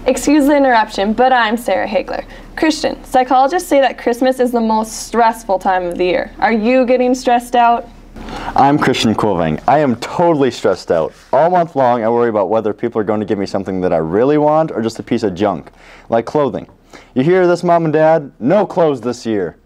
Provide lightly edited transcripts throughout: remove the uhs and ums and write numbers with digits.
Excuse the interruption, but I'm Sarah Hagler. Kristin, psychologists say that Christmas is the most stressful time of the year. Are you getting stressed out? I'm Kvilvang. I am totally stressed out. All month long, I worry about whether people are going to give me something that I really want or just a piece of junk, like clothing. You hear this, Mom and Dad? No clothes this year.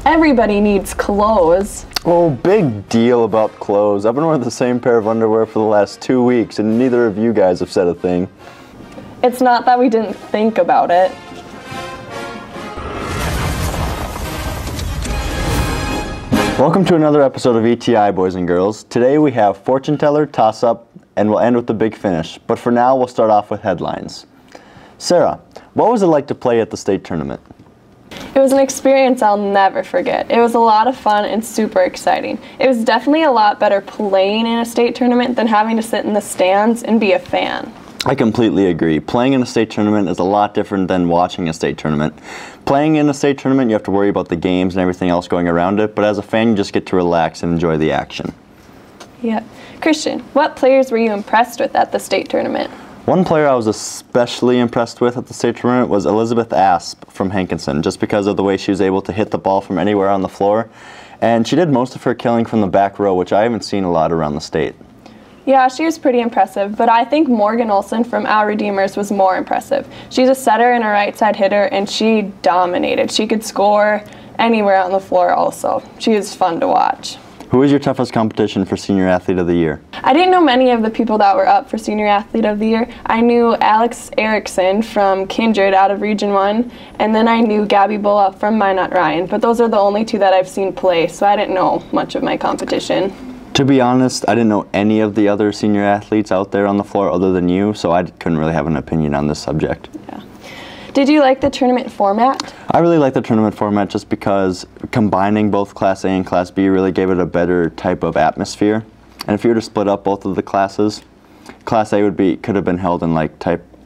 Everybody needs clothes. Oh, big deal about clothes. I've been wearing the same pair of underwear for the last 2 weeks, and neither of you guys have said a thing. It's not that we didn't think about it. Welcome to another episode of ETI, boys and girls. Today we have fortune teller, toss-up, and we'll end with the big finish. But for now, we'll start off with headlines. Sarah, what was it like to play at the state tournament? It was an experience I'll never forget. It was a lot of fun and super exciting. It was definitely a lot better playing in a state tournament than having to sit in the stands and be a fan. I completely agree. Playing in a state tournament is a lot different than watching a state tournament. Playing in a state tournament, you have to worry about the games and everything else going around it, but as a fan, you just get to relax and enjoy the action. Yep. Kristin, what players were you impressed with at the state tournament? One player I was especially impressed with at the state tournament was Elizabeth Asp from Hankinson, just because of the way she was able to hit the ball from anywhere on the floor. And she did most of her killing from the back row, which I haven't seen a lot around the state. Yeah, she was pretty impressive, but I think Morgan Olson from Our Redeemers was more impressive. She's a setter and a right side hitter, and she dominated. She could score anywhere on the floor also. She was fun to watch. Who was your toughest competition for Senior Athlete of the Year? I didn't know many of the people that were up for Senior Athlete of the Year. I knew Alex Erickson from Kindred out of Region 1, and then I knew Gabby Bulla from Minot Ryan, but those are the only two that I've seen play, so I didn't know much of my competition. To be honest, I didn't know any of the other senior athletes out there on the floor other than you, so I couldn't really have an opinion on this subject. Yeah. Did you like the tournament format? I really like the tournament format just because combining both Class A and Class B really gave it a better type of atmosphere. And if you were to split up both of the classes, Class A could have been held in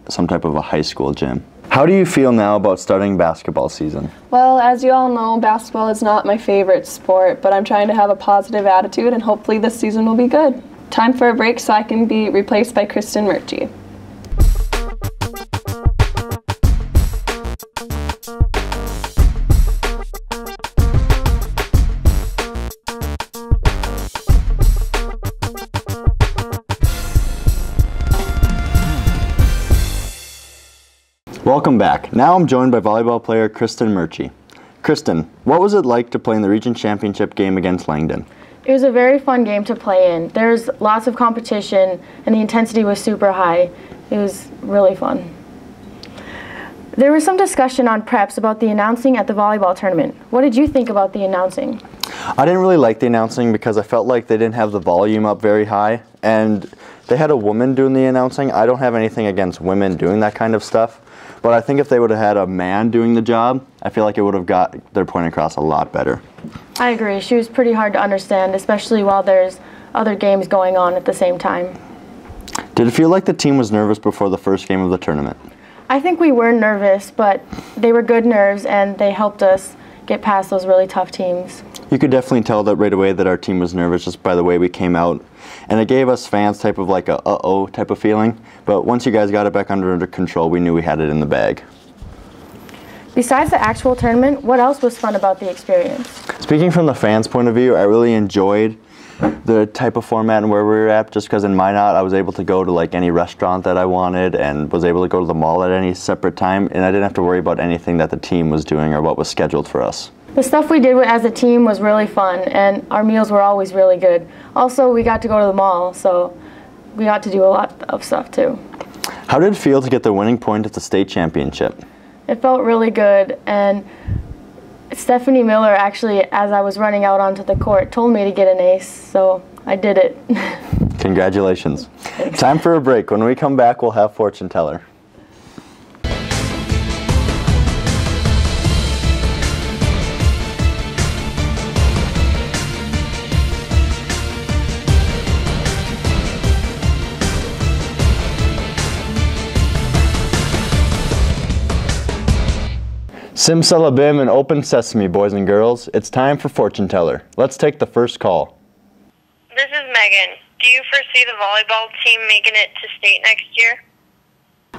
some type of a high school gym. How do you feel now about starting basketball season? Well, as you all know, basketball is not my favorite sport, but I'm trying to have a positive attitude and hopefully this season will be good. Time for a break so I can be replaced by Kristin Murchie. Welcome back. Now I'm joined by volleyball player Kristin Murchie. Kristin, what was it like to play in the region championship game against Langdon? It was a very fun game to play in. There's lots of competition and the intensity was super high. It was really fun. There was some discussion on preps about the announcing at the volleyball tournament. What did you think about the announcing? I didn't really like the announcing because I felt like they didn't have the volume up very high, and they had a woman doing the announcing. I don't have anything against women doing that kind of stuff, but I think if they would have had a man doing the job, I feel like it would have got their point across a lot better. I agree. She was pretty hard to understand, especially while there's other games going on at the same time. Did it feel like the team was nervous before the first game of the tournament? I think we were nervous, but they were good nerves and they helped us get past those really tough teams. You could definitely tell that right away that our team was nervous just by the way we came out. And it gave us fans type of like a uh-oh type of feeling. But once you guys got it back under control, we knew we had it in the bag. Besides the actual tournament, what else was fun about the experience? Speaking from the fans' point of view, I really enjoyed the type of format and where we were at, just because in Minot I was able to go to like any restaurant that I wanted and was able to go to the mall at any separate time, and I didn't have to worry about anything that the team was doing or what was scheduled for us. The stuff we did as a team was really fun, and our meals were always really good. Also, we got to go to the mall, so we got to do a lot of stuff too. How did it feel to get the winning point at the state championship? It felt really good, and Stephanie Miller actually, as I was running out onto the court, told me to get an ace, so I did it. Congratulations. Thanks. Time for a break. When we come back, we'll have fortune teller. Simsalabim and open sesame, boys and girls. It's time for fortune teller. Let's take the first call. This is Megan. Do you foresee the volleyball team making it to state next year?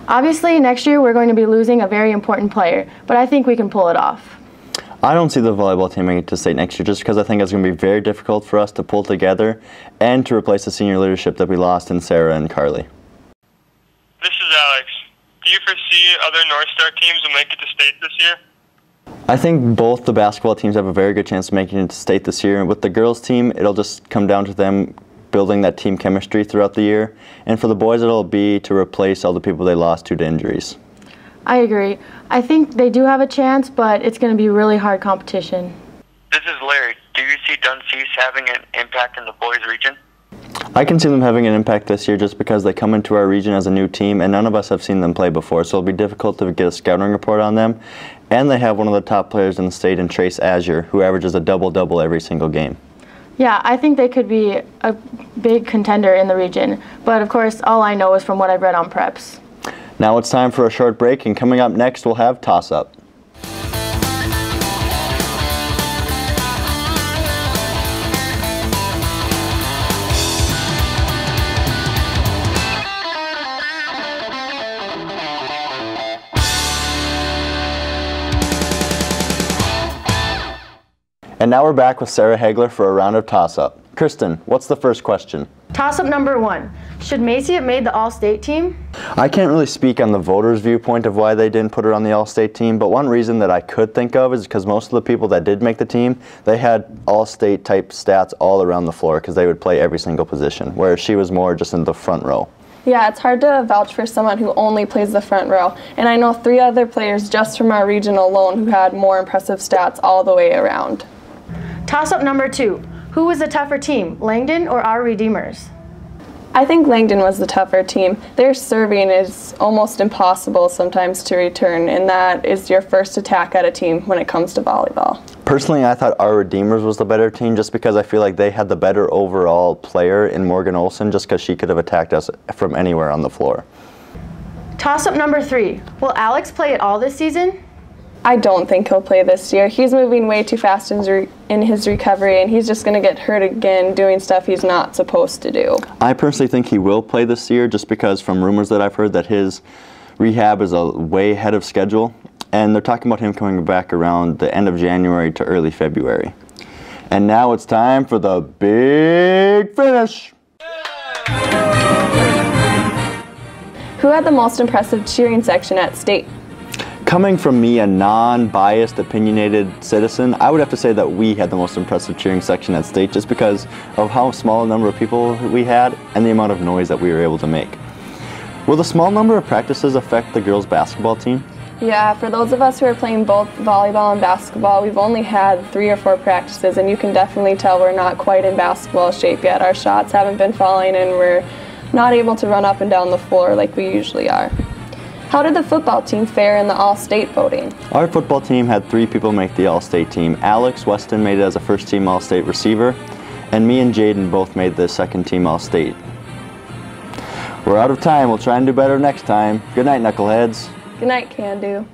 Obviously, next year we're going to be losing a very important player, but I think we can pull it off. I don't see the volleyball team making it to state next year just because I think it's going to be very difficult for us to pull together and to replace the senior leadership that we lost in Sarah and Carly. This is Alex. Do you foresee other North Star teams will make it to state this year? I think both the basketball teams have a very good chance of making it to state this year. And with the girls team, it'll just come down to them building that team chemistry throughout the year. And for the boys, it'll be to replace all the people they lost due to injuries. I agree. I think they do have a chance, but it's going to be really hard competition. This is Larry. Do you see Dunsea's having an impact in the boys region? I can see them having an impact this year just because they come into our region as a new team and none of us have seen them play before, so it'll be difficult to get a scouting report on them. And they have one of the top players in the state in Trace Azure, who averages a double-double every single game. Yeah, I think they could be a big contender in the region, but of course all I know is from what I've read on preps. Now it's time for a short break, and coming up next we'll have toss-up. And now we're back with Sarah Hagler for a round of toss-up. Kristen, what's the first question? Toss-up number 1. Should Macey have made the All-State team? I can't really speak on the voters' viewpoint of why they didn't put her on the All-State team, but one reason that I could think of is because most of the people that did make the team, they had All-State type stats all around the floor because they would play every single position, whereas she was more just in the front row. Yeah, it's hard to vouch for someone who only plays the front row. And I know 3 other players just from our region alone who had more impressive stats all the way around. Toss-up number 2. Who was the tougher team, Langdon or our Redeemers? I think Langdon was the tougher team. Their serving is almost impossible sometimes to return, and that is your first attack at a team when it comes to volleyball. Personally, I thought our Redeemers was the better team just because I feel like they had the better overall player in Morgan Olson just because she could have attacked us from anywhere on the floor. Toss-up number 3. Will Alex play at all this season? I don't think he'll play this year. He's moving way too fast in his recovery, and he's just going to get hurt again doing stuff he's not supposed to do. I personally think he will play this year just because from rumors that I've heard that his rehab is way ahead of schedule, and they're talking about him coming back around the end of January to early February. And now it's time for the big finish. Who had the most impressive cheering section at state? Coming from me, a non-biased, opinionated citizen, I would have to say that we had the most impressive cheering section at state just because of how small a number of people we had and the amount of noise that we were able to make. Will the small number of practices affect the girls' basketball team? Yeah, for those of us who are playing both volleyball and basketball, we've only had 3 or 4 practices, and you can definitely tell we're not quite in basketball shape yet. Our shots haven't been falling, and we're not able to run up and down the floor like we usually are. How did the football team fare in the All-State voting? Our football team had 3 people make the All-State team. Alex Weston made it as a first-team All-State receiver, and me and Jaden both made the second-team All-State. We're out of time. We'll try and do better next time. Good night, knuckleheads. Good night, Can Do.